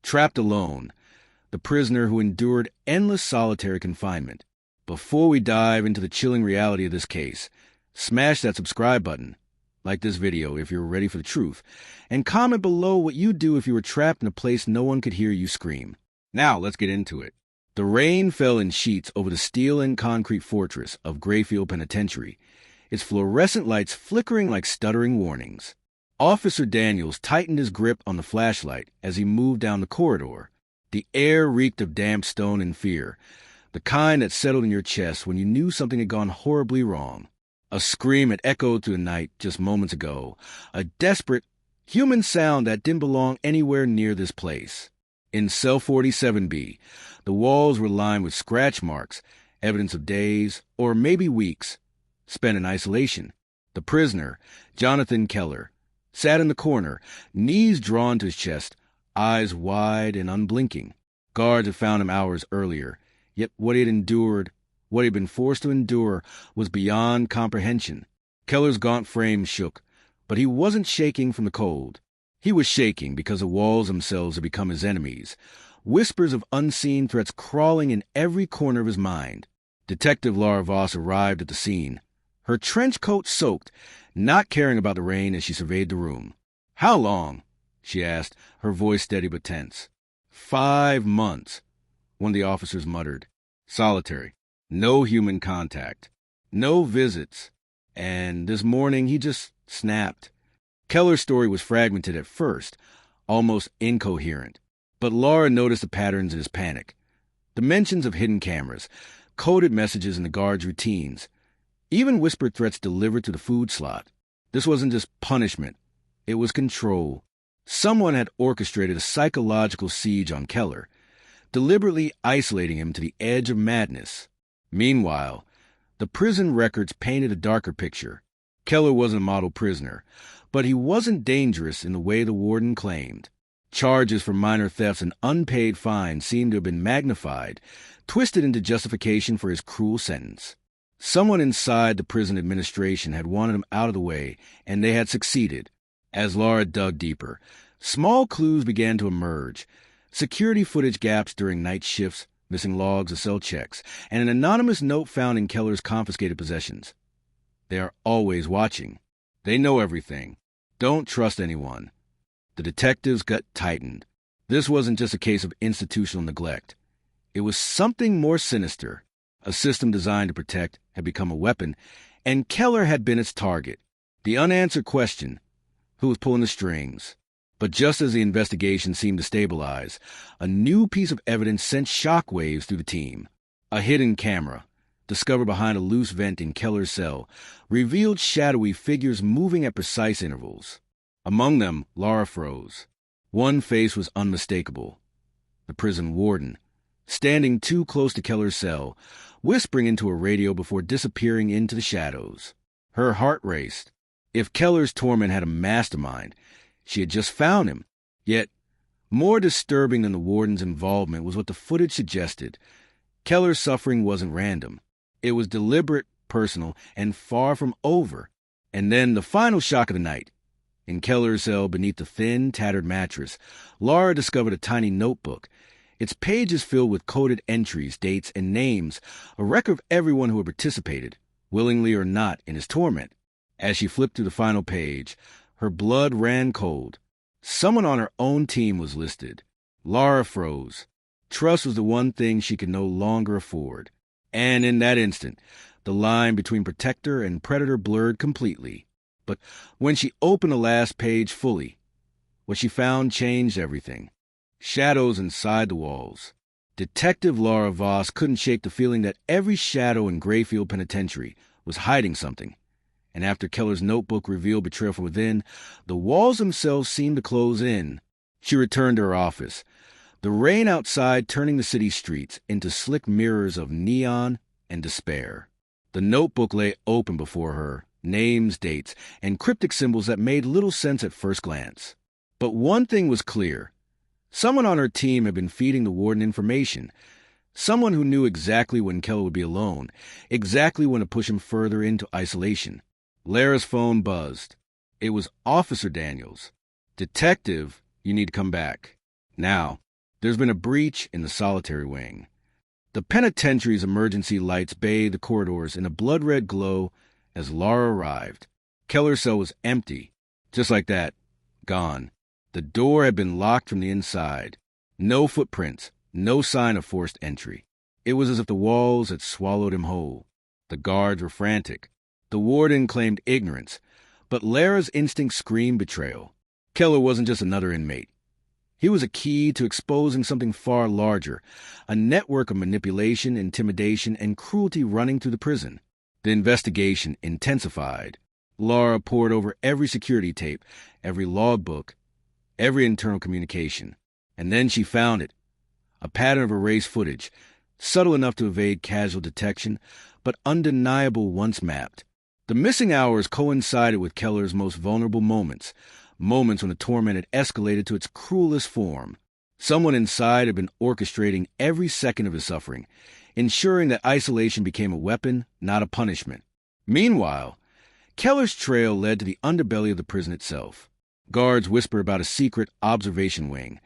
Trapped alone, the prisoner who endured endless solitary confinement. Before we dive into the chilling reality of this case, smash that subscribe button, like this video if you're ready for the truth, and comment below what you'd do if you were trapped in a place no one could hear you scream. Now, let's get into it. The rain fell in sheets over the steel and concrete fortress of Greyfield Penitentiary, its fluorescent lights flickering like stuttering warnings. Officer Daniels tightened his grip on the flashlight as he moved down the corridor. The air reeked of damp stone and fear, the kind that settled in your chest when you knew something had gone horribly wrong. A scream had echoed through the night just moments ago, a desperate, human sound that didn't belong anywhere near this place. In cell 47B, the walls were lined with scratch marks, evidence of days, or maybe weeks, spent in isolation. The prisoner, Johnathan Keller, sat in the corner, knees drawn to his chest, eyes wide and unblinking. Guards had found him hours earlier, yet what he had endured, what he had been forced to endure, was beyond comprehension. Keller's gaunt frame shook, but he wasn't shaking from the cold. He was shaking because the walls themselves had become his enemies, whispers of unseen threats crawling in every corner of his mind. Detective Lara Voss arrived at the scene, her trench coat soaked, not caring about the rain as she surveyed the room. "How long?" she asked, her voice steady but tense. 5 months, one of the officers muttered. Solitary. No human contact. No visits. And this morning he just snapped. Keller's story was fragmented at first, almost incoherent. But Lara noticed the patterns in his panic. The mentions of hidden cameras, coded messages in the guards' routines, even whispered threats delivered to the food slot. This wasn't just punishment. It was control. Someone had orchestrated a psychological siege on Keller, deliberately isolating him to the edge of madness. Meanwhile, the prison records painted a darker picture. Keller wasn't a model prisoner, but he wasn't dangerous in the way the warden claimed. Charges for minor thefts and unpaid fines seemed to have been magnified, twisted into justification for his cruel sentence. Someone inside the prison administration had wanted him out of the way, and they had succeeded. As Lara dug deeper, small clues began to emerge. Security footage gaps during night shifts, missing logs of cell checks, and an anonymous note found in Keller's confiscated possessions. They are always watching. They know everything. Don't trust anyone. The detective's gut tightened. This wasn't just a case of institutional neglect. It was something more sinister. A system designed to protect had become a weapon, and Keller had been its target. The unanswered question, who was pulling the strings? But just as the investigation seemed to stabilize, a new piece of evidence sent shockwaves through the team. A hidden camera, discovered behind a loose vent in Keller's cell, revealed shadowy figures moving at precise intervals. Among them, Lara froze. One face was unmistakable. The prison warden, standing too close to Keller's cell, whispering into a radio before disappearing into the shadows. Her heart raced. If Keller's torment had a mastermind, she had just found him. Yet, more disturbing than the warden's involvement was what the footage suggested. Keller's suffering wasn't random. It was deliberate, personal, and far from over. And then the final shock of the night. In Keller's cell beneath the thin, tattered mattress, Lara discovered a tiny notebook. Its pages filled with coded entries, dates, and names, a record of everyone who had participated, willingly or not, in his torment. As she flipped through the final page, her blood ran cold. Someone on her own team was listed. Lara froze. Trust was the one thing she could no longer afford. And in that instant, the line between protector and predator blurred completely. But when she opened the last page fully, what she found changed everything. Shadows inside the walls. Detective Lara Voss couldn't shake the feeling that every shadow in Greyfield Penitentiary was hiding something. And after Keller's notebook revealed betrayal from within, the walls themselves seemed to close in. She returned to her office, the rain outside turning the city streets into slick mirrors of neon and despair. The notebook lay open before her, names, dates, and cryptic symbols that made little sense at first glance. But one thing was clear. Someone on her team had been feeding the warden information. Someone who knew exactly when Keller would be alone, exactly when to push him further into isolation. Lara's phone buzzed. It was Officer Daniels. "Detective, you need to come back. Now." There's been a breach in the solitary wing. The penitentiary's emergency lights bathed the corridors in a blood-red glow as Lara arrived. Keller's cell was empty. Just like that, gone. The door had been locked from the inside. No footprints, no sign of forced entry. It was as if the walls had swallowed him whole. The guards were frantic. The warden claimed ignorance, but Lara's instinct screamed betrayal. Keller wasn't just another inmate. He was a key to exposing something far larger, a network of manipulation, intimidation, and cruelty running through the prison. The investigation intensified. Lara pored over every security tape, every logbook, every internal communication. And then she found it. A pattern of erased footage, subtle enough to evade casual detection, but undeniable once mapped. The missing hours coincided with Keller's most vulnerable moments when the torment had escalated to its cruelest form. Someone inside had been orchestrating every second of his suffering, ensuring that isolation became a weapon, not a punishment. Meanwhile, Keller's trail led to the underbelly of the prison itself. Guards whispered about a secret observation wing,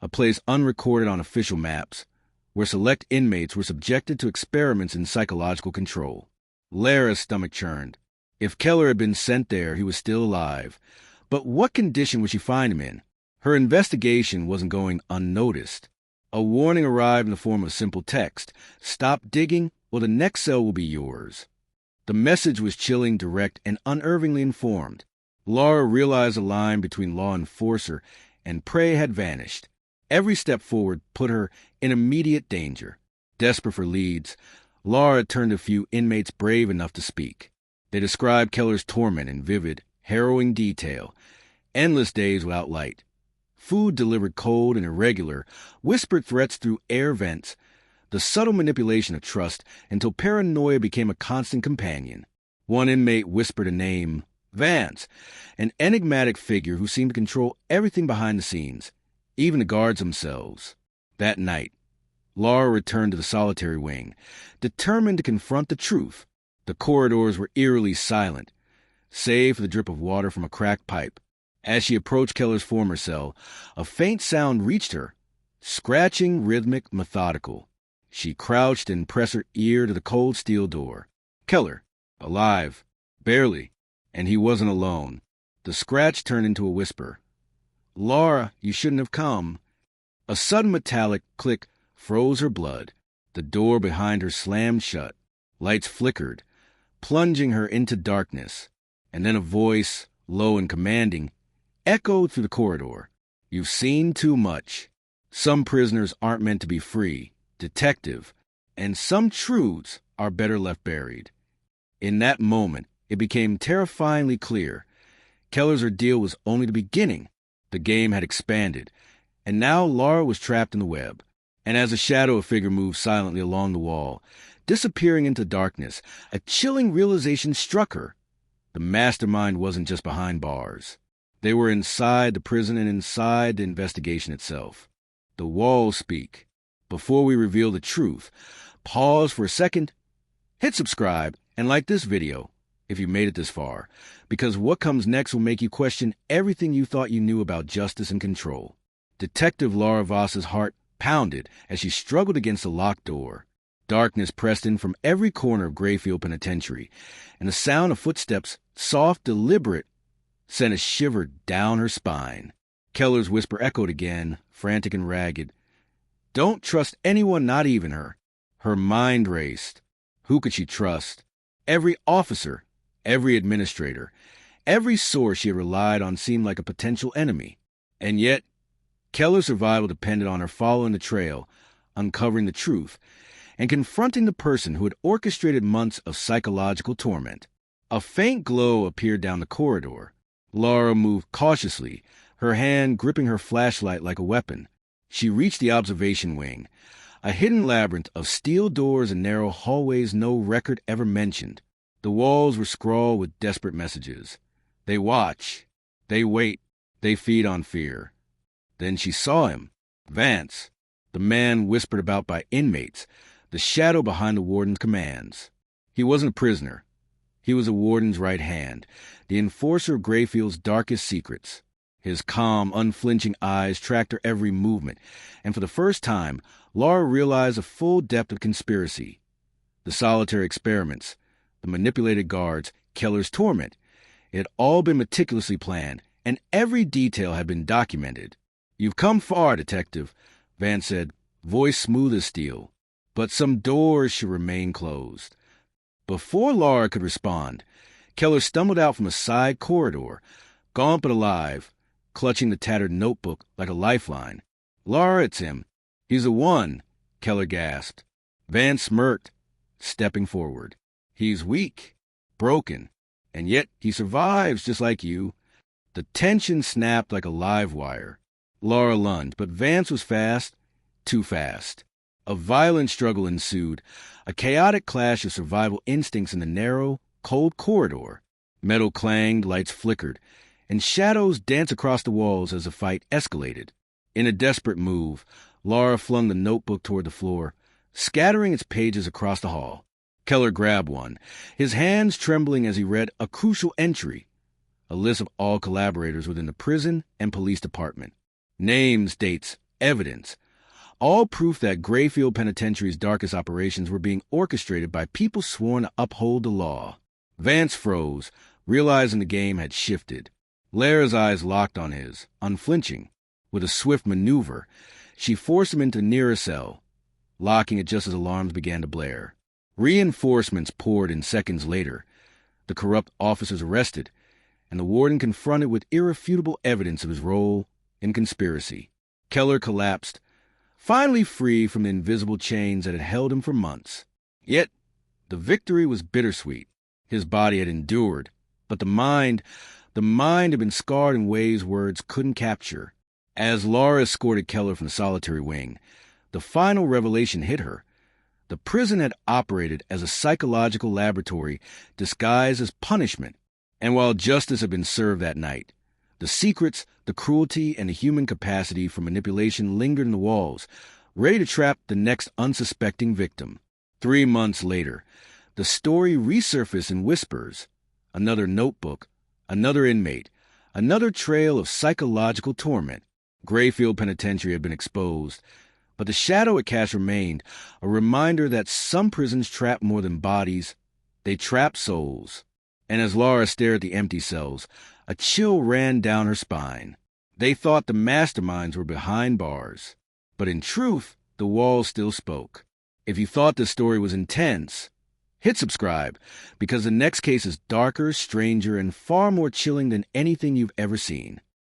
a place unrecorded on official maps, where select inmates were subjected to experiments in psychological control. Lara's stomach churned. If Keller had been sent there, he was still alive. But what condition would she find him in? Her investigation wasn't going unnoticed. A warning arrived in the form of simple text. Stop digging, or the next cell will be yours. The message was chilling, direct, and unnervingly informed. Lara realized the line between law enforcer and prey had vanished. Every step forward put her in immediate danger. Desperate for leads, Lara turned to a few inmates brave enough to speak. They described Keller's torment in vivid, harrowing detail. Endless days without light. Food delivered cold and irregular, whispered threats through air vents, the subtle manipulation of trust until paranoia became a constant companion. One inmate whispered a name, Vance, an enigmatic figure who seemed to control everything behind the scenes, even the guards themselves. That night, Lara returned to the solitary wing, determined to confront the truth. The corridors were eerily silent, save for the drip of water from a cracked pipe. As she approached Keller's former cell, a faint sound reached her, scratching, rhythmic, methodical. She crouched and pressed her ear to the cold steel door. Keller, alive, barely, and he wasn't alone. The scratch turned into a whisper. Lara, you shouldn't have come. A sudden metallic click froze her blood. The door behind her slammed shut. Lights flickered, plunging her into darkness. And then a voice, low and commanding, echoed through the corridor. You've seen too much. Some prisoners aren't meant to be free, detective, and some truths are better left buried. In that moment, it became terrifyingly clear. Keller's ordeal was only the beginning. The game had expanded, and now Lara was trapped in the web. And as a shadow figure moved silently along the wall, disappearing into darkness, a chilling realization struck her. The mastermind wasn't just behind bars. They were inside the prison and inside the investigation itself. The walls speak. Before we reveal the truth, pause for a second, hit subscribe, and like this video if you made it this far, because what comes next will make you question everything you thought you knew about justice and control. Detective Lara Voss's heart pounded as she struggled against the locked door. Darkness pressed in from every corner of Greyfield Penitentiary, and the sound of footsteps, soft, deliberate, sent a shiver down her spine. Keller's whisper echoed again, frantic and ragged. Don't trust anyone, not even her. Her mind raced. Who could she trust? Every officer, every administrator, every source she had relied on seemed like a potential enemy. And yet, Keller's survival depended on her following the trail, uncovering the truth, and confronting the person who had orchestrated months of psychological torment. A faint glow appeared down the corridor. Lara moved cautiously, her hand gripping her flashlight like a weapon. She reached the observation wing, a hidden labyrinth of steel doors and narrow hallways no record ever mentioned. The walls were scrawled with desperate messages. They watch. They wait. They feed on fear. Then she saw him. Vance, the man whispered about by inmates, the shadow behind the warden's commands. He wasn't a prisoner. He was a warden's right hand, the enforcer of Greyfield's darkest secrets. His calm, unflinching eyes tracked her every movement, and for the first time, Lara realized the full depth of conspiracy. The solitary experiments, the manipulated guards, Keller's torment. It had all been meticulously planned, and every detail had been documented. "You've come far, Detective," Vance said, voice smooth as steel. "But some doors should remain closed." Before Lara could respond, Keller stumbled out from a side corridor, gaunt but alive, clutching the tattered notebook like a lifeline. "Lara, it's him. He's the one," Keller gasped. Vance smirked, stepping forward. "He's weak, broken, and yet he survives just like you." The tension snapped like a live wire. Lara lunged, but Vance was fast, too fast. A violent struggle ensued, a chaotic clash of survival instincts in the narrow, cold corridor. Metal clanged, lights flickered, and shadows danced across the walls as the fight escalated. In a desperate move, Lara flung the notebook toward the floor, scattering its pages across the hall. Keller grabbed one, his hands trembling as he read a crucial entry, a list of all collaborators within the prison and police department. Names, dates, evidence, all proof that Greyfield Penitentiary's darkest operations were being orchestrated by people sworn to uphold the law. Vance froze, realizing the game had shifted. Lara's eyes locked on his, unflinching. With a swift maneuver, she forced him into a nearer cell, locking it just as alarms began to blare. Reinforcements poured in seconds later, the corrupt officers arrested, and the warden confronted with irrefutable evidence of his role in conspiracy. Keller collapsed, finally free from the invisible chains that had held him for months. Yet, the victory was bittersweet. His body had endured, but the mind had been scarred in ways words couldn't capture. As Lara escorted Keller from the solitary wing, the final revelation hit her. The prison had operated as a psychological laboratory disguised as punishment, and while justice had been served that night, the secrets, the cruelty, and the human capacity for manipulation lingered in the walls, ready to trap the next unsuspecting victim. 3 months later, the story resurfaced in whispers. Another notebook, another inmate, another trail of psychological torment. Greyfield Penitentiary had been exposed, but the shadow it cast remained, a reminder that some prisons trap more than bodies, they trap souls. And as Lara stared at the empty cells, a chill ran down her spine. They thought the masterminds were behind bars. But in truth, the walls still spoke. If you thought this story was intense, hit subscribe, because the next case is darker, stranger, and far more chilling than anything you've ever seen.